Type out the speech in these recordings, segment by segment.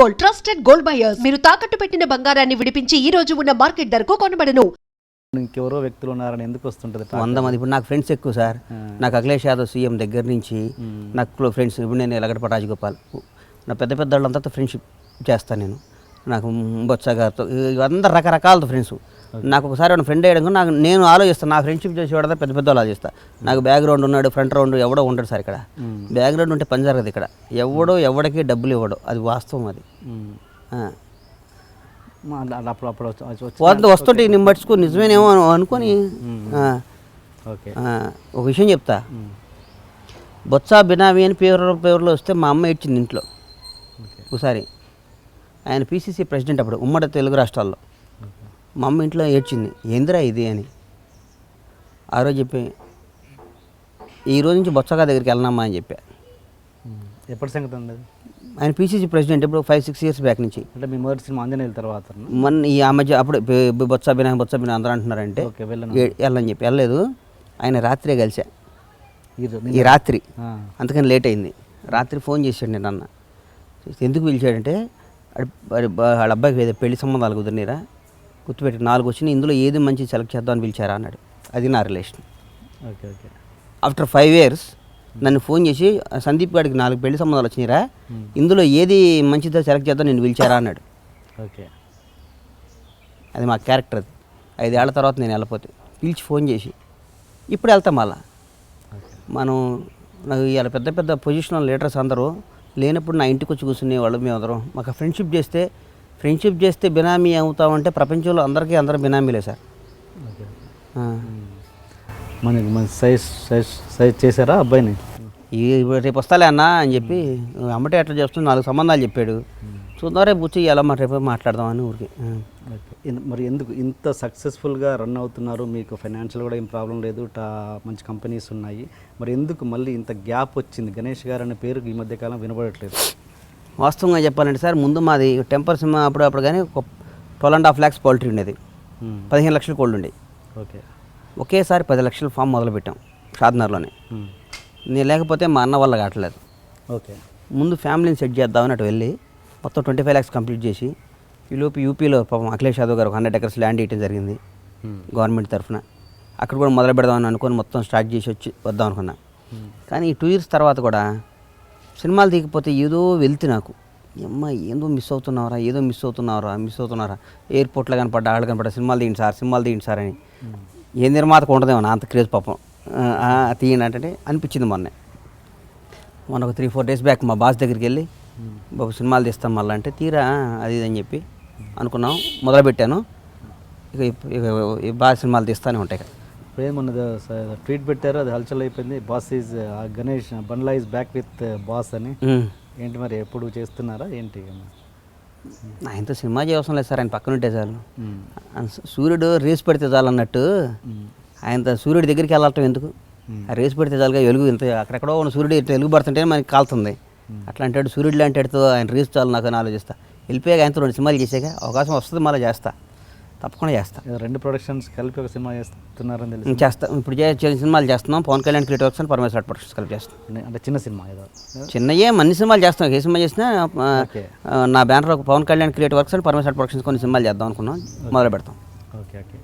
Gold, trusted gold buyers. మీరు తాకట్టు పెట్టిన బంగారాన్ని విడిపించి ఈ రోజు ఉన్న మార్కెట్ ధరకు కొనబడను. ఇంకెవరో వ్యక్తులు ఉన్నారని ఎందుకు వస్తుంటుంది? 100 మంది. ఇప్పుడు నాకు ఫ్రెండ్స్ ఎక్కువ సార్. నాకు అఖిలేష్ యాదవ్ సీఎం దగ్గర నుంచి నాకు ఫ్రెండ్స్. ఇప్పుడు నేను ఎలగడప రాజగోపాల్, నా పెద్ద పెద్ద వాళ్ళంతా ఫ్రెండ్షిప్ చేస్తాను నేను. నాకు బొత్స గారితో అందరు రకరకాలతో ఫ్రెండ్స్. నాకు ఒకసారి ఒక ఫ్రెండ్ అయ్యడం నేను ఆలోచిస్తాను, నా ఫ్రెండ్షిప్ చేసేవాడు పెద్ద పెద్ద వాళ్ళు ఆలోచిస్తాను. నాకు బ్యాక్గ్రౌండ్ ఉన్నాడు, ఫ్రంట్ రౌండ్ ఎవడో ఉంటాడు సార్. ఇక్కడ బ్యాక్గ్రౌండ్ ఉంటే పని జరగదు. ఇక్కడ ఎవడో ఎవడికి డబ్బులు ఇవ్వడు, అది వాస్తవం. అది వస్తుంటే నేను పట్టుకో నిజమేనేమో అనుకొని ఒక విషయం చెప్తా. బొత్స బినామీ అని పేరులో వస్తే మా అమ్మ ఇచ్చింది ఇంట్లో ఒకసారి. ఆయన పీసీసీ ప్రెసిడెంట్ అప్పుడు ఉమ్మడి తెలుగు రాష్ట్రాల్లో. మా అమ్మ ఇంట్లో ఏడ్చింది, ఏందిరా ఇది అని. ఆ రోజు చెప్పి ఈ రోజు నుంచి బొత్సగా దగ్గరికి వెళ్ళనమ్మా అని చెప్పా. ఎప్పటి సంగతి ఉండదు? ఆయన పీసీసీ ప్రెసిడెంట్ ఇప్పుడు 5-6 ఇయర్స్ బ్యాక్ నుంచి. అంటే మీ మొదటి సినిమా ఆంజనేయుల తర్వాత మొన్న ఈ ఆ మధ్య అప్పుడు బొత్స బినా అందరూ అంటున్నారంటే వెళ్ళని చెప్పి వెళ్ళలేదు. ఆయన రాత్రే కలిసా, ఈ రాత్రి. అందుకని లేట్ అయింది. రాత్రి ఫోన్ చేశాడు నేను. అన్న ఎందుకు పిలిచాడంటే వాళ్ళ అబ్బాయికి ఏదో పెళ్లి సంబంధాలు కుదిరినరా, గుర్తుపెట్టి 4 వచ్చినాయి, ఇందులో ఏది మంచి సెలెక్ట్ చేద్దామని పిలిచారా అన్నాడు. అది నా relation. Okay okay. After 5 years నన్ను ఫోన్ చేసి సందీప్ గారికి 4 పెళ్లి సంబంధాలు వచ్చినాయిరా, ఇందులో ఏది మంచిదో సెలెక్ట్ చేద్దాం నేను పిలిచారా అన్నాడు. ఓకే. అది మా క్యారెక్టర్. అది 5 ఏళ్ల తర్వాత నేను వెళ్ళిపోతే పిలిచి ఫోన్ చేసి ఇప్పుడు వెళ్తాం. మళ్ళా మనం నాకు ఇవాళ పెద్ద పెద్ద పొజిషనల్ లీడర్స్ అందరూ లేనప్పుడు నా ఇంటికి వచ్చి కూర్చునేవాళ్ళు. మేమందరం మాకు ఫ్రెండ్షిప్ చేస్తే బినామీ అవుతామంటే ప్రపంచంలో అందరూ బినామీలే సార్. మన సైజ్ చేశారా అబ్బాయిని? రేపు వస్తాలే అన్న అని చెప్పి అమ్మటే అట్లా చేస్తుంది. 4 సంబంధాలు చెప్పాడు. చూద్దాం రేపు వచ్చి ఎలా రేపు మాట్లాడదామని ఊరికి. మరి ఎందుకు ఇంత సక్సెస్ఫుల్గా రన్ అవుతున్నారు? మీకు ఫైనాన్షియల్ కూడా ఏం ప్రాబ్లం లేదు, మంచి కంపెనీస్ ఉన్నాయి. మరి ఎందుకు మళ్ళీ ఇంత గ్యాప్ వచ్చింది? గణేష్ గారు అనే పేరు ఈ మధ్యకాలం వినబడట్లేదు. వాస్తవంగా చెప్పాలంటే సార్, ముందు మాది టెంపర్ సినిమా అప్పుడు కానీ 12.5 lakhs పౌల్ట్రీ ఉండేది, 15 లక్షల కోళ్ళు ఉండేవి. ఓకే. ఒకేసారి 10 లక్షల ఫామ్ మొదలుపెట్టాం షాద్నగర్లోనే. నేను లేకపోతే మా అన్న వల్ల కావట్లేదు. ఓకే. ముందు ఫ్యామిలీని సెట్ చేద్దామని అటు వెళ్ళి మొత్తం 25 lakhs కంప్లీట్ చేసి ఈలోపు యూపీలో పాపం అఖిలేష్ యాదవ్ గారు 100 acres ల్యాండ్ ఇవ్వడం జరిగింది గవర్నమెంట్ తరఫున. అక్కడ కూడా మొదలు పెడదామని అనుకొని మొత్తం స్టార్ట్ చేసి వచ్చి వద్దాం అనుకున్నా. కానీ ఈ 2 years తర్వాత కూడా సినిమాలు దిగిపోతే ఏదో వెళ్తే నాకు అమ్మ ఏందో మిస్ అవుతున్నారా ఎయిర్పోర్ట్లో కనపడ్డా ఆళ్ళు కనపడ్డా సినిమాలు తీయండి సార్ అని. ఏ నిర్మాతకు ఉండదేమో నా అంత క్రేజ్ పాపం తీయండి అంటే అనిపించింది. మొన్న ఒక 3-4 days బ్యాక్ మా బాస్ దగ్గరికి వెళ్ళి బాబు సినిమాలు తీస్తాం మళ్ళీ అంటే తీరా అది అని చెప్పి అనుకున్నాం, మొదలుపెట్టాను. ఇక బాగా సినిమాలు తీస్తూనే ఉంటాయి. ఇప్పుడు ఏమన్నది ట్వీట్ పెట్టారు, అది హల్చల్ అయిపోయింది. Boss is Ganesh Bandla is back with boss అని. ఏంటి మరి ఎప్పుడు చేస్తున్నారా ఏంటి? ఆయనతో సినిమా చేయవసరం లేదు సార్, ఆయన పక్కన ఉంటే చాలు. సూర్యుడు రేసు పెడితే చాలు అన్నట్టు ఆయనతో సూర్యుడి దగ్గరికి వెళ్ళటం ఎందుకు? ఆ రేసు పెడితే చాలుగా వెలుగు ఇంత అక్కడెక్కడో ఉన్న సూర్యుడు వెలుగు పడుతుంటే మనకి కాలుతుంది. అట్లా అంటాడు సూర్యుడు లాంటితో ఆయన రేసు చాలు నాకు అని ఆలోచిస్తా. వెళ్ళిపోయాక ఆయనతో 2 సినిమాలు చేసాక అవకాశం వస్తుంది, మళ్ళీ తప్పకుండా చేస్తా. 2 ప్రొడక్షన్స్ కలిపి ఒక సినిమా చేస్తున్నారని తెలిసి చేస్తాం. ఇప్పుడు సినిమాలు చేస్తున్నాం. పవన్ కళ్యాణ్ క్రియేటివ్ వర్క్స్ అని పరమేశ్వర ప్రొడక్షన్స్ కలిపి చేస్తాం. అంటే చిన్న సినిమా ఏదో చిన్నయే అన్ని సినిమాలు చేస్తాం. ఏ సినిమా చేసినా నా banner Pawan Kalyan creative works అని పరమేశ్వర ప్రొడక్షన్స్ కొన్ని సినిమాలు చేద్దాం అనుకున్నాం, మొదలు పెడతాం. Okay okay.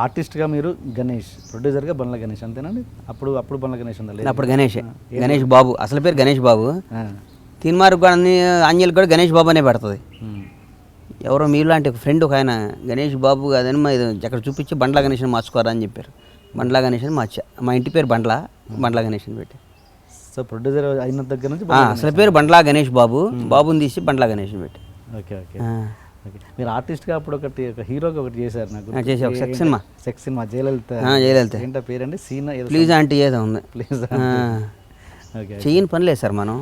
ఆర్టిస్ట్గా మీరు గణేష్, ప్రొడ్యూసర్గా బండ్ల గణేష్ అంతేనండి? అప్పుడు బండ్ల గణేష్ ఉందా? అప్పుడు గణేష్ బాబు, అసలు పేరు గణేష్ బాబు. తీన్మార్కు కూడా అంజలికి కూడా గణేష్ బాబు అనే పెడుతుంది. ఎవరో మీలాంటి ఒక ఫ్రెండ్ ఒక ఆయన గణేష్ బాబు కాదని అక్కడ చూపించి బండ్లా గణేష్ అని మార్చుకోరా అని చెప్పారు. బండ్లా గణేష్ అని మార్చా. మా ఇంటి పేరు బండ్లా గణేష్ అని పెట్టి. సో ప్రొడ్యూసర్ అయిన దగ్గర నుంచి అసలు పేరు బండ్లా గణేష్ బాబుని తీసి బండ్లా గణేష్ అని పెట్టి. Okay okay okay. మీరు ఆర్టిస్ట్గా అప్పుడు ఒక హీరోగా ఒకటి చేశారు. నాకు చేసి ఒక సెక్స్ సినిమా జయలలిత ఏంటో పేరండి? సీనా ప్లీజ్ ఆంటీ ఏదో ఉంది. ప్లీజ్ చెయ్యని పని లేదు సార్. మనం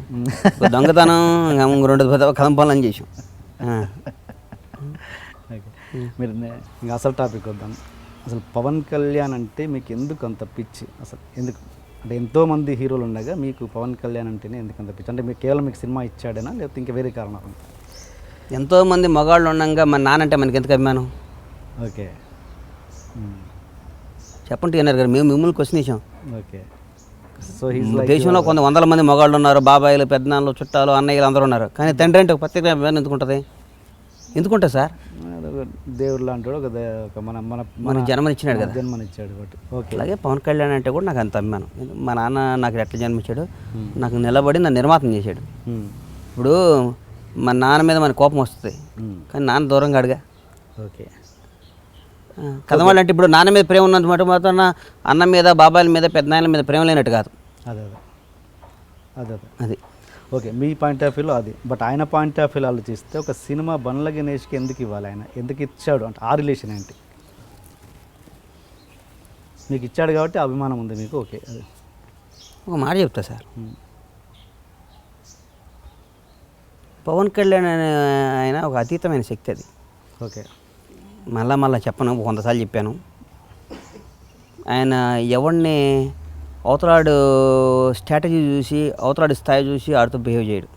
దొంగతనం 2 కథం పనులు అని చేసాం. మీరు ఇంకా అసలు టాపిక్ వద్దాం. అసలు పవన్ కళ్యాణ్ అంటే మీకు ఎందుకు అంత పిచ్చి? అసలు ఎందుకు అంటే ఎంతోమంది హీరోలు ఉండగా మీకు పవన్ కళ్యాణ్ అంటేనే ఎందుకు అంత పిచ్చి? అంటే మీకు కేవలం మీకు సినిమా ఇచ్చాడేనా లేకపోతే ఇంకా వేరే కారణాలు? ఎంతోమంది మగాళ్ళు ఉండగా మన నానంటే మనకి ఎందుకు అభిమానం? ఓకే చెప్పండి అన్నారు గారు, మేము మిమ్మల్ని క్వశ్చన్ ఇచ్చాం. ఓకే. సో హీస్ లైక్ దేశంలో కొంత వందల మంది మగాళ్ళు ఉన్నారు, బాబాయిలు, పెద్దనాన్నలు, చుట్టాలు, అన్నయ్యలు అందరూ ఉన్నారు. కానీ తండ్రి అంటే ఒక ప్రత్యేక అభిమానం ఎందుకుంటుంది? ఎందుకుంటుంది సార్? దేవుడు లాంటి వాడు, ఒక మన మనకి జన్మనిచ్చినాడు కదా, జన్మనిచ్చాడు కాబట్టి. ఓకే. అలాగే పవన్ కళ్యాణ్ అంటే కూడా నాకు అంత అభిమానం. మా నాన్న నాకు ఎట్లా జన్మించాడు, నాకు నిలబడి నన్ను నిర్మాతం చేశాడు. ఇప్పుడు మా నాన్న మీద మన కోపం వస్తుంది, కానీ నాన్న దూరంగా అడిగా. ఓకే. కథవాళ్ళు అంటే ఇప్పుడు నాన్న మీద ప్రేమ ఉన్నంత మాట మాత్రం అన్న మీద, బాబాయిల మీద, పెద్దనాయన మీద ప్రేమ లేనట్టు కాదు. అదే అదే అదే అది ఓకే, మీ పాయింట్ ఆఫ్ వ్యూలో అది. బట్ ఆయన పాయింట్ ఆఫ్ వ్యూలో ఆలోచిస్తే ఒక సినిమా బండ్ల గణేష్కి ఎందుకు ఇవ్వాలి, ఆయన ఎందుకు ఇచ్చాడు అంటే ఆ రిలేషన్ ఏంటి? మీకు ఇచ్చాడు కాబట్టి అభిమానం ఉంది మీకు. ఓకే. అది ఒక మాట చెప్తా సార్, పవన్ కళ్యాణ్ అనే ఆయన ఒక అతీతమైన శక్తి. అది ఓకే. మళ్ళా చెప్పను, కొంతసార్లు చెప్పాను. ఆయన ఎవరిని అవతలాడు స్ట్రాటజీ చూసి, అవతలాడి స్థాయి చూసి ఆడితో బిహేవ్ చేయడు.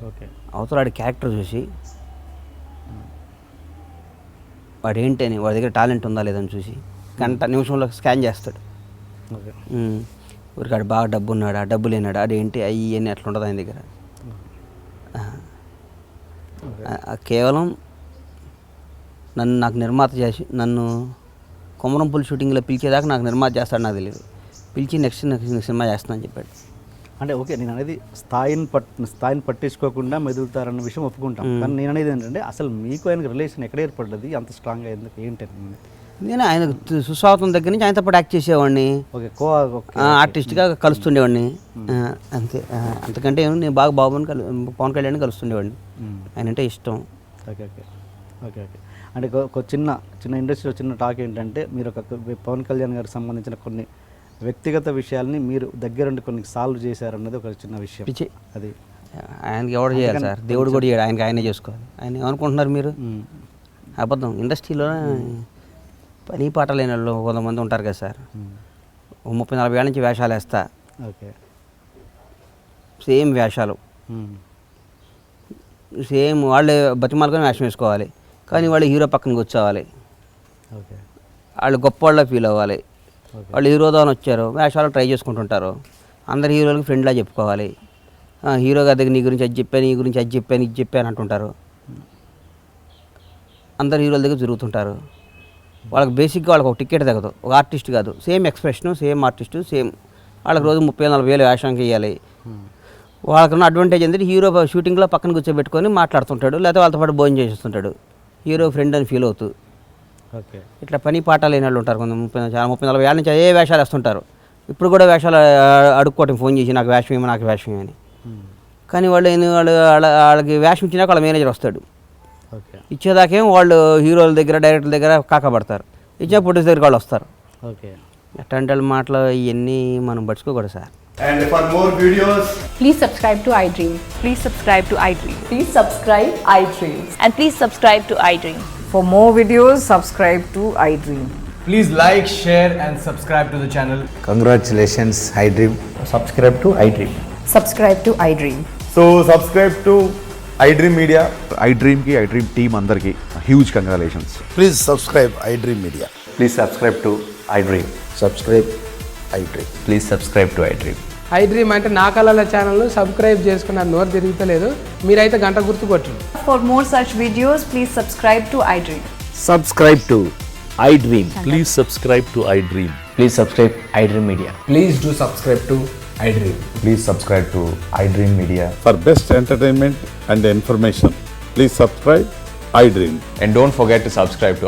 ఓకే. అవతలాడి క్యారెక్టర్ చూసి వాడు ఏంటని, వాడి దగ్గర టాలెంట్ ఉందా లేదని చూసి గంట నిమిషంలో స్కాన్ చేస్తాడు. ఓకే. ఊరికాడు బాగా డబ్బు ఉన్నాడు, ఆ డబ్బు లేనాడు, అదేంటి అయ్యి అని అట్లా ఉంటుంది ఆయన దగ్గర. కేవలం నాకు నిర్మాత చేసి నన్ను కొమరంపుల్ షూటింగ్లో పిలిచేదాకా నాకు నిర్మాత చేస్తాడు నాకు తెలియదు. పిలిచి నెక్స్ట్ సినిమా చేస్తానని చెప్పాడు. అంటే ఓకే, నేను అనేది స్థాయిని పట్టించుకోకుండా మెదులుతారన్న విషయం ఒప్పుకుంటాం. కానీ నేను అనేది ఏంటంటే అసలు మీకు ఆయనకు రిలేషన్ ఎక్కడ ఏర్పడ్డది అంత స్ట్రాంగ్గా, ఎందుకు ఏంటని? నేను ఆయన సుస్వాగతం దగ్గర నుంచి ఆయనతో పాటు యాక్ట్ చేసేవాడిని, ఓకే. ఆర్టిస్ట్గా కలుస్తుండేవాడిని. అంతే, అంతకంటే నేను బాగా పవన్ కళ్యాణ్ కలుస్తుండేవాడిని. ఆయన అంటే ఇష్టం. Okay okay okay okay. అంటే ఒక చిన్న ఇండస్ట్రీలో చిన్న టాక్ ఏంటంటే మీరు ఒక పవన్ కళ్యాణ్ గారికి సంబంధించిన కొన్ని వ్యక్తిగత విషయాల్ని మీరు దగ్గరుండి కొన్ని సాల్వ్ చేశారన్నది ఒక చిన్న విషయం. అది ఆయనకి ఎవరు చేయాలి సార్? దేవుడు కూడా చేయడు, ఆయనే చేసుకోవాలి. ఆయన ఏమనుకుంటున్నారు మీరు? అబద్ధం. ఇండస్ట్రీలో పని పాట లేని వాళ్ళు కొంతమంది ఉంటారు కదా సార్, 30-40 ఏళ్ళ నుంచి వేషాలు వేస్తా. ఓకే. సేమ్ వేషాలు, సేమ్ వాళ్ళే బతిమాలుకొని వేషం వేసుకోవాలి. కానీ వాళ్ళు హీరో పక్కన కూర్చోవాలి, ఓకే. వాళ్ళు గొప్ప వాళ్ళ ఫీల్ అవ్వాలి. వాళ్ళు హీరోతో వచ్చారు, వేషాలు ట్రై చేసుకుంటుంటారు. అందరు హీరోలకి ఫ్రెండ్లా చెప్పుకోవాలి. హీరో గారి దగ్గర నీ గురించి అది చెప్పాను, నీ గురించి అది చెప్పాను, ఇది చెప్పాను అంటుంటారు. అందరు హీరోల దగ్గర తిరుగుతుంటారు. వాళ్ళకి బేసిక్గా వాళ్ళకి ఒక టికెట్ తగ్గదు, ఒక ఆర్టిస్ట్ కాదు. Same expression, same artist, same. వాళ్ళకి రోజు 30-40 వేలు వేషానికి వేయాలి. వాళ్ళకున్న అడ్వాంటేజ్ ఏంటంటే హీరో షూటింగ్లో పక్కన కూర్చోబెట్టుకొని మాట్లాడుతుంటాడు, లేకపోతే వాళ్ళతో పాటు భోజనం చేసేస్తుంటాడు. హీరో ఫ్రెండ్ అని ఫీల్ అవుతూ. ఓకే. ఇట్లా పని పాట లేని వాళ్ళు ఉంటారు కొంచెం 30-40 ఏళ్ళ నుంచి అదే వేషాలు వేస్తుంటారు. ఇప్పుడు కూడా వేషాలు అడుక్కోవటం, ఫోన్ చేసి నాకు వేషం ఏమో, నాకు వేషం ఏమని. కానీ వాళ్ళకి వేషం ఇచ్చినాక వాళ్ళ మేనేజర్ వస్తాడు. ఓకే. ఇచ్చేదాకేం వాళ్ళు హీరోల దగ్గర, డైరెక్టర్ దగ్గర కాకపడతారు. ఇచ్చే ప్రొడ్యూసర్ దగ్గర వాళ్ళు వస్తారు. ఓకే. ఎట్లాంటి మాటలు ఇవన్నీ మనం పట్టుకోకూడదు sir. And for more videos, Please subscribe to iDream. Please subscribe to iDream. Please subscribe iDream. And please subscribe to iDream. For more videos, subscribe to iDream. please like, share and subscribe to the channel. Congratulations, iDream. Subscribe to iDream. Subscribe to iDream. So subscribe to iDream Media. iDream ki iDream team andarki huge congratulations. Please subscribe iDream Media. Please subscribe to iDream. Subscribe iDream. Please subscribe to iDream. iDream అంటే నా కళల ఛానల్ను subscribe చేసుకున్న నోరు తిరుగుతలేదు, మీరైతే గంట గుర్తు కొట్టండి. For more such videos, please subscribe to iDream. Subscribe to iDream. Please subscribe to iDream. Please subscribe iDream Media. Please do subscribe to iDream. Please subscribe to iDream Media. For best entertainment and information, please subscribe iDream. And don't forget to subscribe to